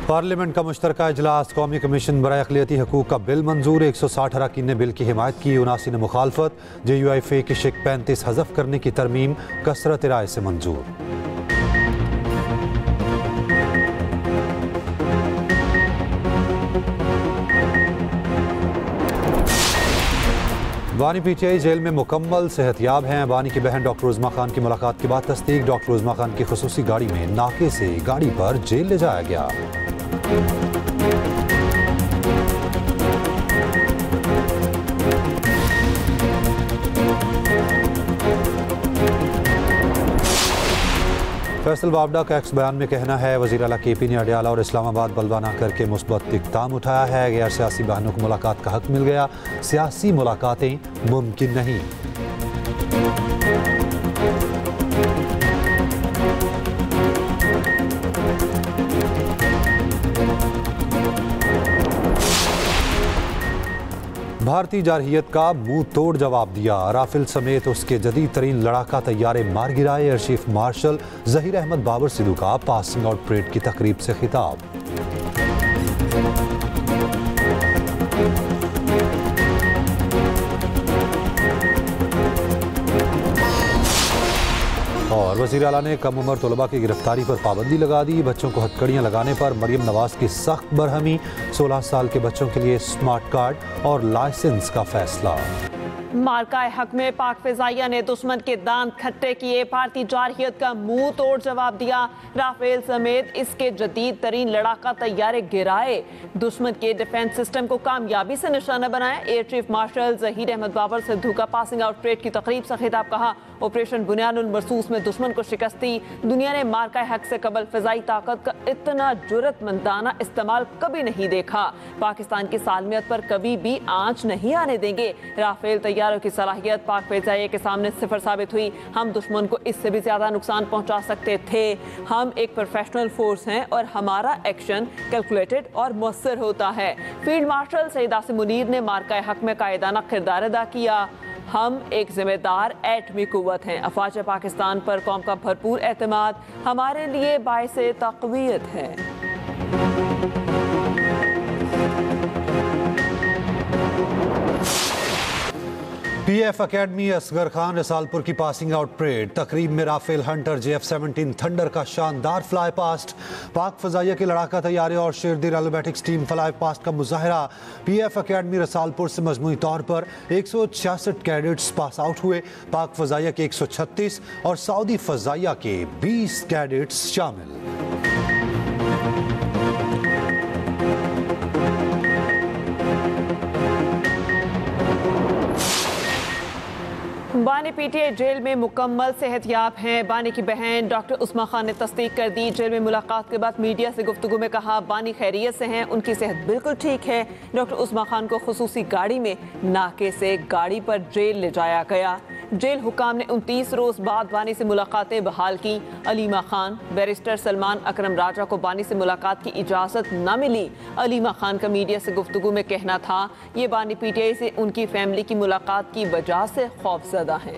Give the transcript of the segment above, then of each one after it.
Parliament का मुश्तरका इजलास। कौमी कमीशन बराए अक़लियती हकूक़ का बिल मंजूर। 160 अरकान ने बिल की हिमायत की, 79 ने मुखालफत। JUIF की शिक 35 हज़फ करने की तरमीम कसरत राय से मंजूर। बानी PTI जेल में मुकम्मल सेहतयाब हैं। बानी की बहन डॉक्टर उज़्मा खान की मुलाकात के बाद तस्दीक। डॉक्टर उज़्मा खान की खुसूसी गाड़ी में नाके से गाड़ी पर जेल ले जाया गया। फैसल वावडा का एक्स बयान में कहना है, वज़ीर आला KP ने अडयाला और इस्लामाबाद बलवाना करके मुस्बत इक़दाम उठाया है। गैर सियासी बहनों को मुलाकात का हक मिल गया, सियासी मुलाकातें मुमकिन नहीं। भारतीय जारहियत का मुंह तोड़ जवाब दिया। राफेल समेत उसके जदीद तरीन लड़ाका तैयारे मार गिराए। Air chief marshal Zaheer Ahmed Babar Sidhu का पासिंग आउट परेड की तकरीब से खिताब। और वज़ीर आला ने कम उम्र तलबा की गिरफ्तारी पर पाबंदी लगा दी। बच्चों को हथकड़ियाँ लगाने पर मरियम नवाज की सख्त बरहमी। 16 साल के बच्चों के लिए स्मार्ट कार्ड और लाइसेंस का फैसला। मार्काए हक में पाक फिजाइया ने दुश्मन के दांत खट्टे किए। भारतीय जारहियत का मुंह तोड़ जवाब दिया। राफेल समेत इसके जदीद तरीन लड़ाका तैयारे गिराए। दुश्मन के डिफेंस सिस्टम को कामयाबी से निशाना बनाया। Air chief marshal Zaheer Ahmed Babar Sidhu का पासिंग आउट परेड की तकरीब से खिताब। कहा, ऑपरेशन बुनियानुल मरसूस में दुश्मन को शिकस्त दी। दुनिया ने मार्काए हक से कबल फिजाई ताकत का इतना जुर्रतमंदाना इस्तेमाल कभी नहीं देखा। पाकिस्तान की सालमियत पर कभी भी आंच नहीं आने देंगे। राफेल तैयारों की सलाहियत पाक फिजाइया के सामने सिफर साबित हुई। हम दुश्मन को इससे भी ज्यादा नुकसान पहुंचा सकते थे। हम एक प्रोफेशनल फोर्स हैं और हमारा एक्शन कैलकुलेटेड और मौसर होता है। फील्ड मार्शल सईद आसिम मुनीर ने मार्काए हक में कायदाना किरदार अदा किया। हम एक जिम्मेदार एटमी कुव्वत हैं। अफवाज पाकिस्तान पर कौम का भरपूर एतमाद हमारे लिए बाइसे तक़वियत है। PF अकेडमी असगर खान रसालपुर की पासिंग आउट परेड। तकरीब में राफेल हंटर JF-17 थंडर का शानदार फ्लाई पास्ट। पाक फजाइया के लड़ाका तैयारे और शेरदिल एरोबैटिक्स टीम फ्लाई पास्ट का मुजाहरा। PF अकेडमी रसालपुर से मजमूई तौर पर 166 कैडेट्स पास आउट हुए। पाक फजाइया के 136 और सऊदी फजाइया के 20 कैडेट्स शामिल। बानी PTI जेल में मुकम्मल सेहतयाब हैं। बानी की बहन डॉक्टर उज़्मा खान ने तस्दीक कर दी। जेल में मुलाकात के बाद मीडिया से गुफ्तगू में कहा, बानी खैरियत से हैं, उनकी सेहत बिल्कुल ठीक है। डॉक्टर उज़्मा खान को खुसूसी गाड़ी में नाके से गाड़ी पर जेल ले जाया गया। जेल हुकाम ने 29 रोज बाद बानी से मुलाकातें बहाल की। अलीमा खान, बैरिस्टर सलमान अकरम राजा को बानी से मुलाकात की इजाज़त न मिली। अलीमा खान का मीडिया से गुफ्तगू में कहना था, ये बानी PTI से उनकी फैमिली की मुलाकात की वजह से खौफजदा है।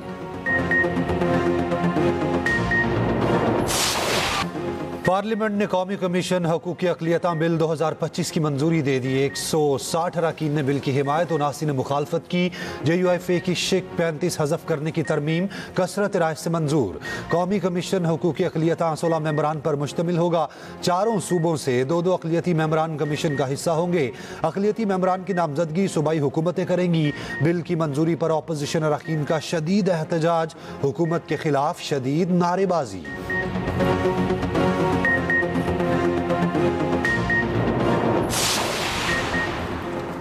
पार्लियामेंट ने कौमी कमीशन हकूक़ अक़लियता बिल 2025 की मंजूरी दे दी। 160 अरकान ने बिल की हिमायत, 79 ने मुखालफत की। JUIF की शिक 35 हज़फ करने की तरमीम कसरत राय से मंजूर। कौमी कमीशन हकूक़ अक़लियता 16 मेंबरान पर मुश्तमिल होगा। चारों सूबों से 2-2 अक़लियती मेंबरान कमीशन का हिस्सा होंगे। अक़लियती मेंबरान की नामजदगी सूबाई हुकूमतें करेंगी। बिल की मंजूरी पर अपोजिशन अरकान का शदीद एहतजाज, हुकूमत के खिलाफ शदीद नारेबाजी।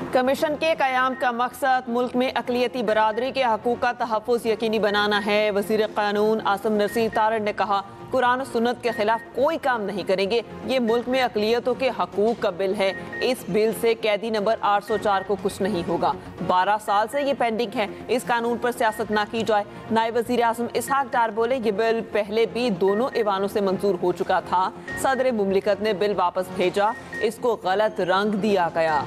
कमीशन के क़याम का मकसद मुल्क में अक़लियती बरादरी के हकूक़ का तहफ़्फ़ुज़ यकीनी बनाना है। वज़ीर क़ानून आसिम नसीर तारड़ ने कहा, कुरान और सुन्नत के खिलाफ कोई काम नहीं करेंगे। ये मुल्क में अक़लियतों के हकूक़ का बिल है। इस बिल से कैदी नंबर 804 को कुछ नहीं होगा। 12 साल से ये पेंडिंग है। इस कानून पर सियासत ना की जाए। नायब वज़ीर आज़म इसहाक डार बोले, ये बिल पहले भी दोनों ऐवानों से मंजूर हो चुका था। सदर मुमलिकत ने बिल वापस भेजा, इसको गलत रंग दिया गया।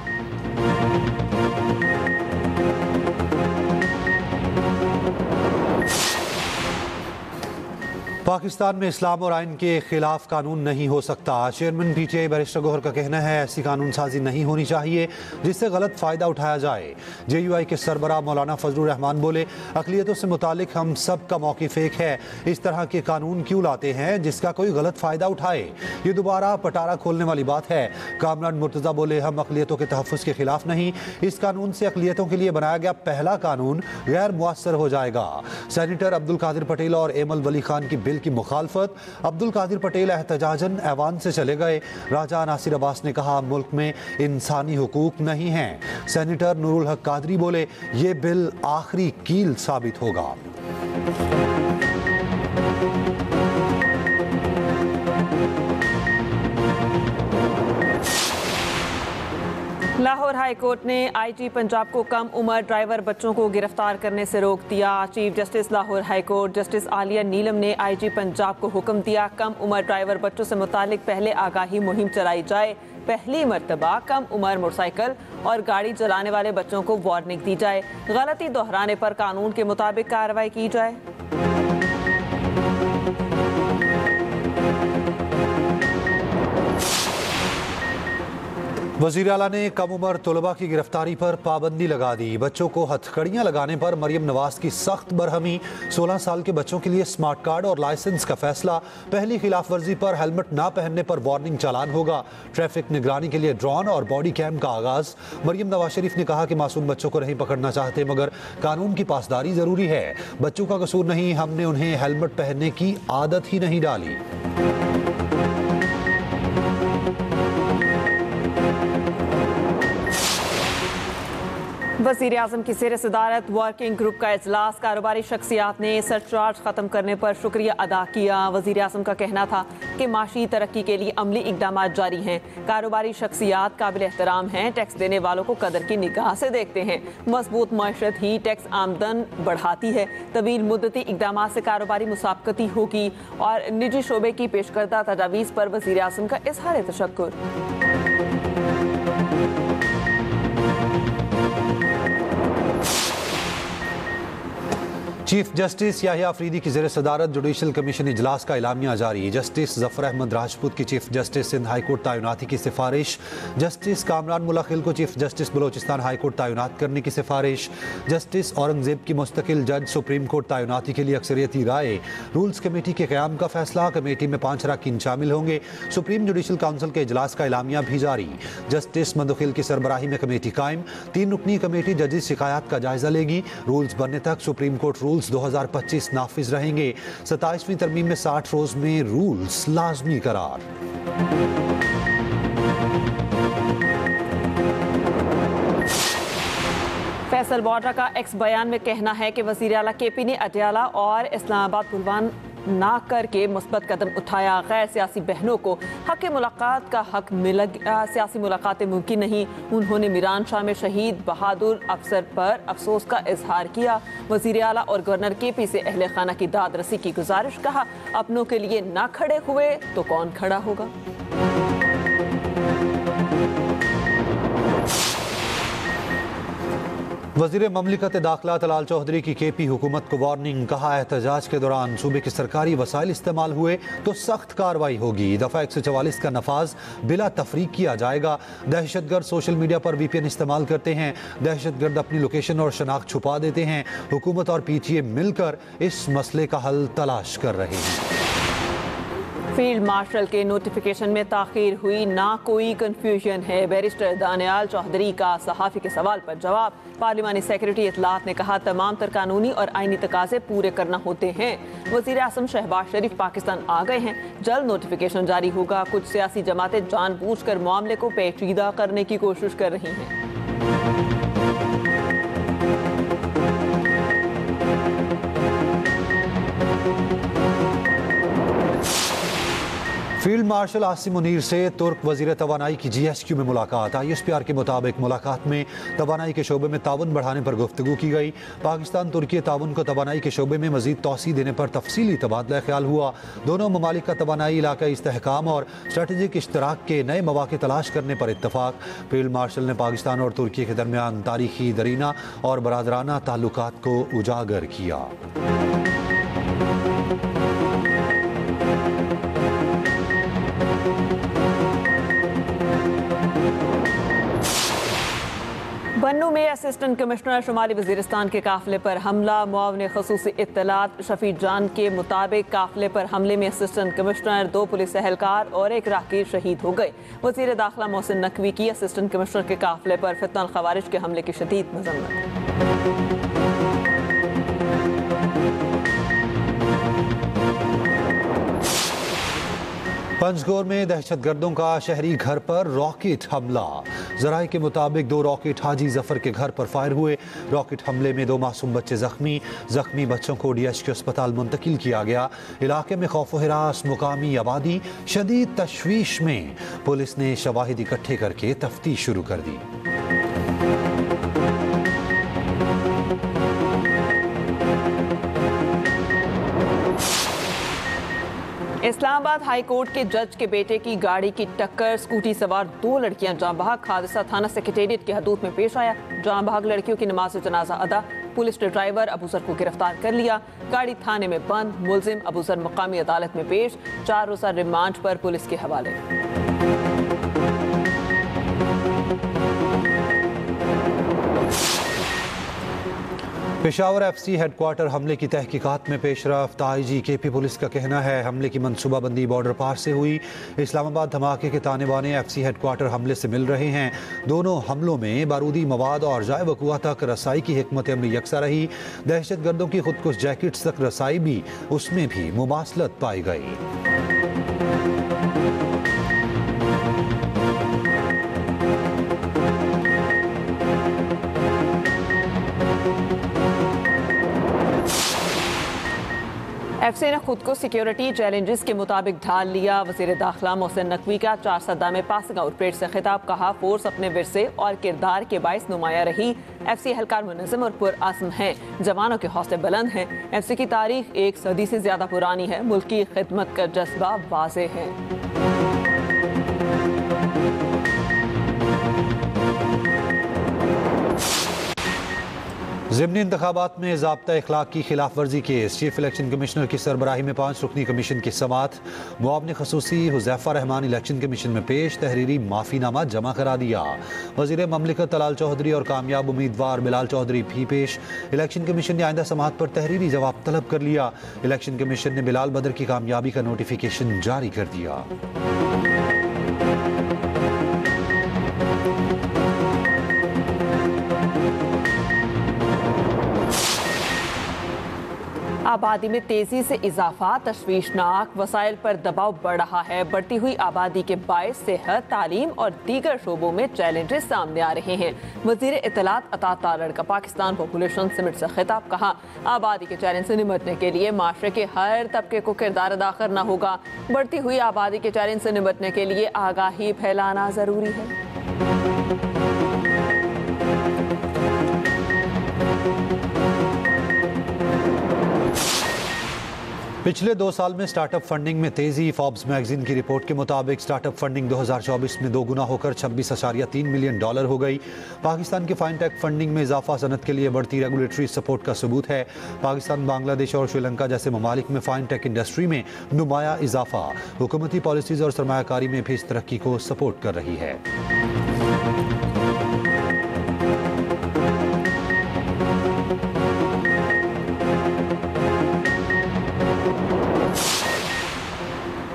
पाकिस्तान में इस्लाम और आइन के खिलाफ कानून नहीं हो सकता। चेयरमैन पीटीआई बैरिस्टर गौहर का कहना है ऐसी कानून साजी नहीं होनी चाहिए जिससे गलत फ़ायदा उठाया जाए। जेयूआई के सरबराह मौलाना फजलुर रहमान बोले, अक़लियतों से मुतालिक हम सब का मौक़िफ़ एक है। इस तरह के कानून क्यों लाते हैं जिसका कोई गलत फ़ायदा उठाए? ये दोबारा पटारा खोलने वाली बात है। कामरान मुर्तज़ा बोले, हम अक़लियतों के तहफ़्फ़ुज़ के खिलाफ नहीं, इस कानून से अक़लियतों के लिए बनाया गया पहला कानून गैर मुअस्सर हो जाएगा। सेनेटर अब्दुल कादिर पटेल और एमल वली खान की बिल की मुखालफत। अब्दुल कादिर पटेल एहतजाजन ऐवान से चले गए। राजा नासिर अब्बास ने कहा, मुल्क में इंसानी हुकूक नहीं हैं। सेनेटर नूरुल हक कादरी बोले, ये बिल आखिरी कील साबित होगा। लाहौर हाई कोर्ट ने आईजी पंजाब को कम उम्र ड्राइवर बच्चों को गिरफ्तार करने से रोक दिया। Chief justice Lahore high court justice Aliya Neelam ने आईजी पंजाब को हुक्म दिया, कम उम्र ड्राइवर बच्चों से मुतालिक पहले आगाही मुहिम चलाई जाए। पहली मर्तबा कम उम्र मोटरसाइकिल और गाड़ी चलाने वाले बच्चों को वार्निंग दी जाए। गलती दोहराने पर कानून के मुताबिक कार्रवाई की जाए। वज़ीर आला ने कम उम्र तलबा की गिरफ्तारी पर पाबंदी लगा दी। बच्चों को हथकड़ियाँ लगाने पर मरियम नवाज की सख्त बरहमी। 16 साल के बच्चों के लिए स्मार्ट कार्ड और लाइसेंस का फैसला। पहली खिलाफ वर्जी पर हेलमेट ना पहनने पर वार्निंग चालान होगा। ट्रैफिक निगरानी के लिए ड्रोन और बॉडी कैम का आगाज। मरियम नवाज शरीफ ने कहा कि मासूम बच्चों को नहीं पकड़ना चाहते मगर कानून की पासदारी जरूरी है। बच्चों का कसूर नहीं, हमने उन्हें हेलमेट पहनने की आदत ही नहीं डाली। वज़ीर आज़म की ज़ेर सदारत वर्किंग ग्रुप का इजलास। कारोबारी शख्सियात ने सरचार्ज ख़त्म करने पर शुक्रिया अदा किया। वज़ीर आज़म का कहना था कि माशी तरक्की के लिए अमली इक़दाम जारी हैं। कारोबारी शख्सियात काबिल एहतराम हैं, टैक्स देने वालों को कदर की निगाह से देखते हैं। मजबूत मईशत ही टैक्स आमदन बढ़ाती है। तवील मुद्दती इक़दाम से कारोबारी मुसाबकती होगी और निजी शोबे की पेश करदा तजावीज़ पर वज़ीर आज़म का इज़हार तशक्कुर। चीफ जस्टिस याहिया अफरीदी की ज़ेर सदारत जुडिशल कमीशन इजलास का एलामिया जारी। जस्टिस जफर अहमद राजपूत की chief justice Sindh high court तैनाती की सिफारिश। जस्टिस कामरान मुलाखिल को chief justice Balochistan high court तैनात करने की सिफारिश। जस्टिस औरंगजेब की मुस्तकिल जज सुप्रीम कोर्ट तैनाती के लिए अक्सरियती राय। रूल्स कमेटी के क़याम का फैसला। कमेटी में 5 अरकान शामिल होंगे। सुप्रीम जुडिशल काउंसिल के इजलास का एलामिया भी जारी। जस्टिस मंदुखिल की सरबराही में कमेटी कायम। 3 रुकनी कमेटी जजिस शिकायत का जायजा लेगी। रूल्स बनने तक सुप्रीम कोर्ट रूल्स 2025 नाफिज रहेंगे। 27वीं तरमीम में 60 रोज में रूल्स लाजमी करार। फैसल बॉर्डर का एक्स बयान में कहना है कि वज़ीर आला केपी ने अटियाला और इस्लामाबाद बुलवान ना करके मुस्बत कदम उठाया। गैर सियासी बहनों को हक मुलाकात का हक मिल गया। सियासी मुलाकातें मुमकिन नहीं। उन्होंने मीरान शाह में शहीद बहादुर अफसर पर अफसोस का इजहार किया। वज़ीर आला और गवर्नर केपी से अहले खाना की दाद रसी की गुजारिश। कहा, अपनों के लिए ना खड़े हुए तो कौन खड़ा होगा। वज़ीर ममलिकत दाखिला तलाल चौधरी की केपी हुकूमत को वार्निंग। कहा, एहतजाज के दौरान सूबे के सरकारी वसाइल इस्तेमाल हुए तो सख्त कार्रवाई होगी। दफ़ा 144 का नफाज बिला तफरीक किया जाएगा। दहशतगर्द सोशल मीडिया पर VPN इस्तेमाल करते हैं। दहशतगर्द अपनी लोकेशन और शनाख्त छुपा देते हैं। हुकूमत और PTA मिलकर इस मसले का हल तलाश कर रहे हैं। फील्ड मार्शल के नोटिफिकेशन में ताखीर हुई, ना कोई कंफ्यूजन है। बैरिस्टर दानियाल चौधरी का सहाफ़ी के सवाल पर जवाब। पार्लिमानी सेक्रेटरी इत्तलात ने कहा, तमाम तर कानूनी और आईनी तकाजे पूरे करना होते हैं। वज़ीर आज़म शहबाज शरीफ पाकिस्तान आ गए हैं। जल्द नोटिफिकेशन जारी होगा। कुछ सियासी जमातें जानबूझकर मामले को पेचीदा करने की कोशिश कर रही हैं। फील्ड मार्शल आसिम मुनीर से तुर्क वज़ीर तवानाई की GSQ में मुलाकात। ISPR के मुताबिक मुलाकात में तवानाई के शोबे में ताउन बढ़ाने पर गुफ्तगू की गई। पाकिस्तान तुर्की ताउन को तवानाई के शोबे में मजीद तोसी देने पर तफसीली तबादला ख्याल हुआ। दोनों ममालिक का तवानाई इलाकाई इस्तेहकाम और स्ट्रेटेजिक इश्तराक के नए मौके तलाश करने पर इत्तफाक। फील्ड मार्शल ने पाकिस्तान और तुर्की के दरमियान तारीखी दरीना और बरादराना ताल्लुकात को उजागर किया। पन्नू में असिस्टेंट कमिश्नर शुमाली वजीरिस्तान के काफिले पर हमला। मुआवने खसूसी इत्तलात शफी जान के मुताबिक काफिले पर हमले में असिस्टेंट कमिश्नर, 2 पुलिस एहलकार और 1 राहगीर शहीद हो गए। वजीर दाखिला मोहसिन नकवी की असिस्टेंट कमिश्नर के काफिले पर फितनल खवारिज के हमले की शदीद मजम्मत। पंजगोर में दहशतगर्दों का शहरी घर पर रॉकेट हमला। जराये के मुताबिक 2 रॉकेट हाजी जफर के घर पर फायर हुए। रॉकेट हमले में 2 मासूम बच्चे जख्मी बच्चों को DHQ अस्पताल मुंतकिल किया गया। इलाके में खौफ व हिरास, मुकामी आबादी शदीद तशवीश में। पुलिस ने शवाहिद इकट्ठे करके तफ्तीश शुरू कर दी। इस्लामाबाद हाई कोर्ट के जज के बेटे की गाड़ी की टक्कर, स्कूटी सवार 2 लड़कियां जाँ बहक। हादसा थाना सेक्रेटेरिएट की हदूद में पेश आया। जाँ बहक लड़कियों की नमाज जनाजा अदा। पुलिस ने ड्राइवर अबूसर को गिरफ्तार कर लिया। गाड़ी थाने में बंद। मुलजिम अबूसर मुकामी अदालत में पेश। 4 रोज़ा रिमांड पर पुलिस के हवाले। पेशावर FC हेडक्वार्टर हमले की तहकीकात में पेशरफ्त। IG KP पुलिस का कहना है हमले की मनसूबाबंदी बॉर्डर पार से हुई। इस्लामाबाद धमाके के ताने बाने FC हेडक्वार्टर हमले से मिल रहे हैं। दोनों हमलों में बारूदी मवाद और जाए वकुआ तक रसाई की हिकमत अमली यकसा रही। दहशतगर्दों की खुदकुश जैकेट्स तक रसाई भी, उसमें भी मुमासलत पाई गई। FC ने खुद को सिक्योरिटी चैलेंजेस के मुताबिक ढाल लिया। वजीर दाखिला मोहसिन नकवी का 4 सदा में पासिंग आउट परेड से खिताब। कहा फोर्स अपने विरसे और किरदार के बायस नुमाया रही। FC एहलकार मुनज़्ज़म और पुरअज़्म हैं। जवानों के हौसले बुलंद हैं। FC की तारीख 1 सदी से ज्यादा पुरानी है। मुल्क की खिदमत का जज्बा वाज़े है। ज़िमनी इंतखाबात में ज़ाब्ता इखलाक की खिलाफ वर्जी केस। चीफ इलेक्शन कमिश्नर की सरबराही में 5 रुकनी कमीशन की समाअत। मुआवने खसूसी हुज़ैफ़ा रहमान इलेक्शन कमीशन में पेश। तहरीरी माफ़ीनामा जमा करा दिया। वज़ीर ममलिकत तलाल चौधरी और कामयाब उम्मीदवार बिलाल चौधरी भी पेश। इलेक्शन कमीशन ने आइंदा समाअत पर तहरीरी जवाब तलब कर लिया। इलेक्शन कमीशन ने बिलाल बदर की कामयाबी का नोटिफिकेशन जारी कर दिया। आबादी में तेजी से इजाफा तशवीशनाक। वसाइल पर दबाव बढ़ रहा है। बढ़ती हुई आबादी के बायस सेहत, तालीम और दीगर शोबों में चैलेंजेस सामने आ रहे हैं। वजीर इत्तलात अता तारड़ का पाकिस्तान पॉपुलेशन समिट से खिताब। कहा आबादी के चैलेंज से निपटने के लिए माशरे के हर तबके को किरदार अदा करना होगा। बढ़ती हुई आबादी के चैलेंज से निपटने के लिए आगाही फैलाना जरूरी है। पिछले 2 साल में स्टार्टअप फंडिंग में तेजी। फॉर्ब्स मैगजीन की रिपोर्ट के मुताबिक स्टार्टअप फंडिंग 2024 में 2 गुना होकर $26.3 मिलियन हो गई। पाकिस्तान की फाइनटेक फंडिंग में इजाफा सनत के लिए बढ़ती रेगुलेटरी सपोर्ट का सबूत है। पाकिस्तान, बांग्लादेश और श्रीलंका जैसे ममालिक में फाइनटेक इंडस्ट्री में नुमाया इजाफा हुकूमती पॉलिसीज और सरमायाकारी में भी इस तरक्की को सपोर्ट कर रही है।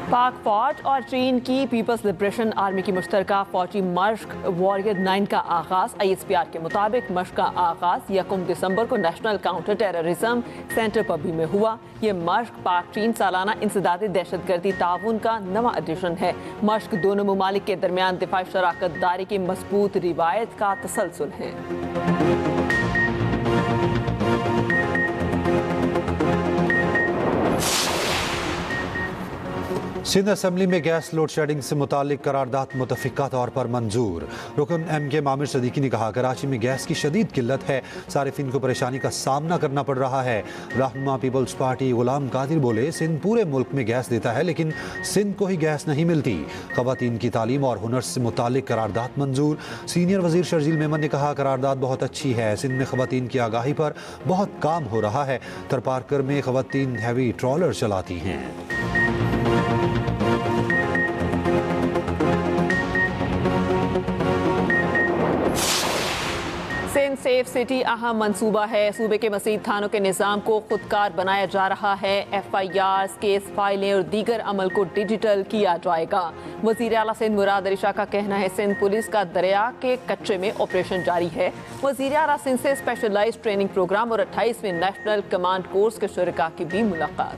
पाक फौज और चीन की पीपल्स लिबरेशन आर्मी की मुश्तरका फौजी मश्क वॉरियर 9 का आगाज। ISPR के मुताबिक मश्क का आगाज 1 दिसंबर को नेशनल काउंटर टेररिज्म सेंटर पबी में हुआ। ये मश्क पाक चीन सालाना इंसदादी दहशतगर्दी ताउन का नवा एडिशन है। मश्क दोनों ममालिक के दरमियान दिफाई शराकत दारी की मजबूत रिवायत का तसलसल है। सिंध असम्बली में गैस लोड शेडिंग से मुतालिक करारदाद मुतफिका तौर पर मंजूर। रुकन MK मामिर सदीकी ने कहा कराची में गैस की शदीद किल्लत है। सारिफिन को परेशानी का सामना करना पड़ रहा है। रहनुमा पीपल्स पार्टी गुलाम कादिर बोले सिंध पूरे मुल्क में गैस देता है लेकिन सिंध को ही गैस नहीं मिलती। खवातीन की तालीम और हुनर से मुतालिक करारदाद मंजूर। सीनियर वजीर शर्जील मेमन ने कहा करारदाद बहुत अच्छी है। सिंध में खवातीन की आगाही पर बहुत काम हो रहा है। तरपारकर में खवातीन हैवी ट्रॉलर चलाती हैं। सिंध सेफ सिटी अहम मंसूबा है। सूबे के मज़ीद थानों के निज़ाम को खुदकार बनाया जा रहा है। FIR, केस फाइलें और दीगर अमल को डिजिटल किया जाएगा। वज़ीर आला सिंध मुराद अली शाह का कहना है सिंध पुलिस का दरिया के कच्चे में ऑपरेशन जारी है। वज़ीर आला सिंध से स्पेशलाइज्ड ट्रेनिंग प्रोग्राम और 28वें नेशनल कमांड कोर्स के शुरका की भी मुलाकात।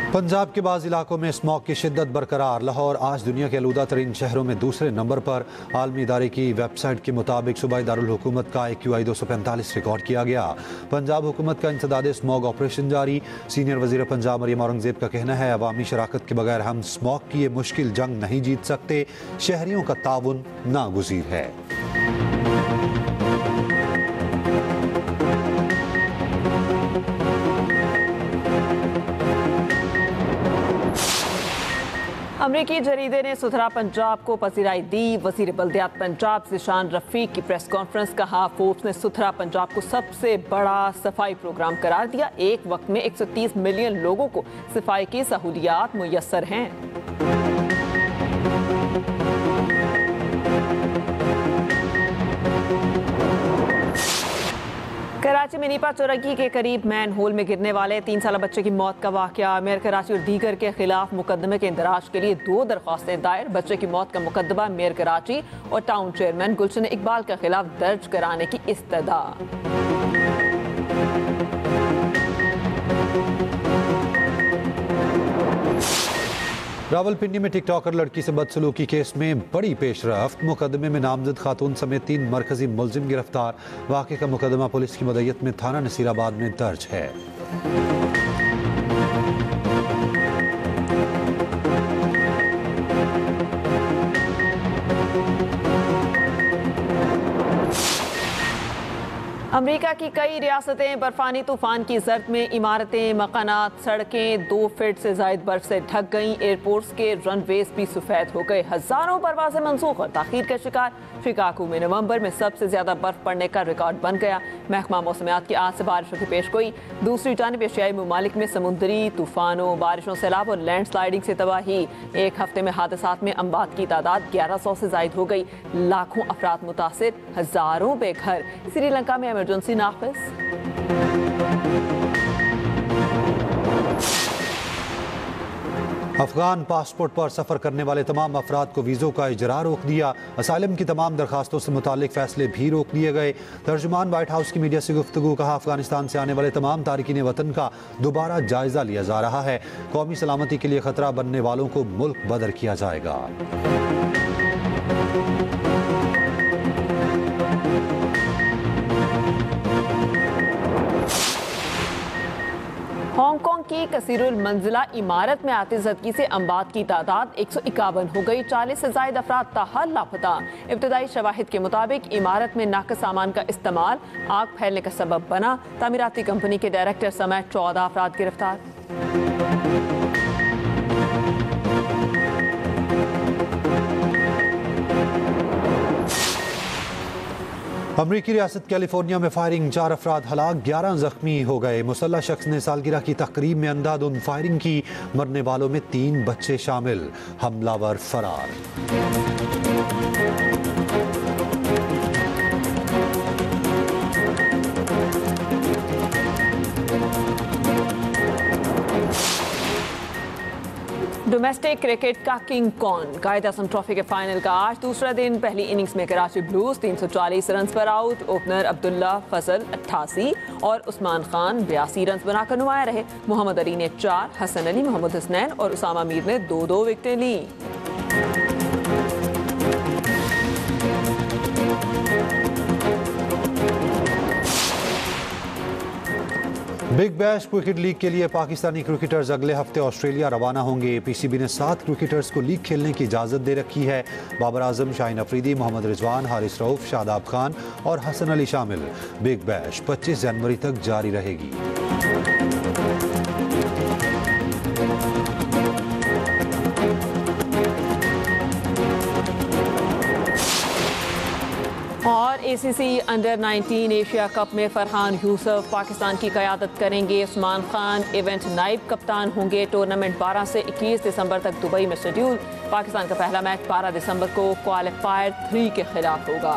पंजाब के बाज़ इलाकों में स्मॉग की शिद्दत बरकरार। लाहौर आज दुनिया के आलूदा तरीन शहरों में दूसरे नंबर पर। आलमी इदारे की वेबसाइट के मुताबिक सूबाई दारुल हुकूमत का AQI 245 रिकॉर्ड किया गया। पंजाब हुकूमत का इंसदाद स्मॉग ऑपरेशन जारी। सीनियर वज़ीर पंजाब मरियम औरंगज़ेब का कहना है अवामी शराकत के बगैर हम स्मॉग की ये मुश्किल जंग नहीं जीत सकते। शहरियों का ताउन नागुज़ीर है। अमरीकी जरीदे ने सुथरा पंजाब को पसीराई दी। वज़ीर बल्दियात पंजाब ज़िशान रफ़ीक की प्रेस कॉन्फ्रेंस कहा फोर्ब्स ने सुथरा पंजाब को सबसे बड़ा सफाई प्रोग्राम करार दिया। एक वक्त में 130 मिलियन लोगों को सफाई की सहूलियात मुयस्सर हैं। कराची में नीपा चौरंगी के करीब मैन होल में गिरने वाले 3 साल बच्चे की मौत का वाकया। मेयर कराची और दीगर के खिलाफ मुकदमे के इंदराज के लिए 2 दरख्वास्तें दायर। बच्चे की मौत का मुकदमा मेयर कराची और टाउन चेयरमैन गुलशन इकबाल के खिलाफ दर्ज कराने की इस्तदा। रावलपिंडी में टिकटॉकर लड़की से बदसलूकी केस में बड़ी पेशरफ्त। मुकदमे में नामजद खातून समेत 3 मरकजी मुलजिम गिरफ्तार। वाक़े का मुकदमा पुलिस की मदयत में थाना नसीराबाद में दर्ज है। अमेरिका की कई रियासतें बर्फानी तूफान की जर्द में। इमारतें, मकानात, सड़कें 2 फीट से जायद बर्फ से ढक गईं। एयरपोर्ट्स के रनवेज भी सफेद हो गए। हजारों परवाजें मंसूख और ताखीर का शिकार। शिकागो में नवंबर में सबसे ज्यादा बर्फ पड़ने का रिकॉर्ड बन गया। महकमा मौसमियात की आज से बारिशों की पेशगोई। दूसरी जानिब एशियाई ममालिक में समुद्री तूफानों, बारिशों, सैलाब और लैंडस्लाइडिंग से तबाही। एक हफ्ते में हादसात में अमवात की तादाद 1100 से जायद हो गई। लाखों अफराद मुतासिर, हजारों बेघर। श्रीलंका में इमरजेंसी नाफिज। अफगान पासपोर्ट पर सफ़र करने वाले तमाम अफराद को वीज़ों का इजरा रोक दिया। असाइलम की तमाम दरखास्तों से मुतालिक फैसले भी रोक दिए गए। तर्जुमान व्हाइट हाउस की मीडिया से गुफ्तगू। कहा अफगानिस्तान से आने वाले तमाम तारिकीन वतन का दोबारा जायजा लिया जा रहा है। कौमी सलामती के लिए खतरा बनने वालों को मुल्क बदर किया जाएगा। हांगकांग की कसीरुल मंजिला इमारत में आतिशज़दगी से अमवात की तादाद 151 हो गई। 40 से ज्यादा अफराद ताहाल लापता। इब्तदाई शवाहिद के मुताबिक इमारत में नाक़िस सामान का इस्तेमाल आग फैलने का सबब बना। तामीराती कंपनी के डायरेक्टर समेत 14 अफराद गिरफ्तार। अमरीकी रियासत कैलिफोर्निया में फायरिंग, 4 अफराद हलाक, 11 जख्मी हो गए। मुसल्लह शख्स ने सालगिरह की तकरीब में अंधाधुंध फायरिंग की। मरने वालों में 3 बच्चे शामिल। हमलावर फरार। डोमेस्टिक क्रिकेट का किंग कौन? कायद-ए-आज़म ट्रॉफी के फाइनल का आज दूसरा दिन। पहली इनिंग्स में कराची ब्लूज 340 रन पर आउट। ओपनर अब्दुल्ला फजल 88 और उस्मान खान 82 रन बनाकर नुमाया रहे। मोहम्मद अली ने 4, हसन अली, मोहम्मद हसनैन और उसामा मीर ने 2-2 विकेटें ली। बिग बैश क्रिकेट लीग के लिए पाकिस्तानी क्रिकेटर्स अगले हफ्ते ऑस्ट्रेलिया रवाना होंगे। PCB ने 7 क्रिकेटर्स को लीग खेलने की इजाज़त दे रखी है। बाबर आजम, शाहीन अफरीदी, मोहम्मद रिजवान, हारिस रऊफ, शादाब खान और हसन अली शामिल। बिग बैश 25 जनवरी तक जारी रहेगी। और आईसीसी अंडर 19 एशिया कप में फरहान यूसुफ पाकिस्तान की क़यादत करेंगे। उस्मान खान इवेंट नाइब कप्तान होंगे। टूर्नामेंट 12 से 21 दिसंबर तक दुबई में शेड्यूल। पाकिस्तान का पहला मैच 12 दिसंबर को क्वालिफायर 3 के खिलाफ होगा।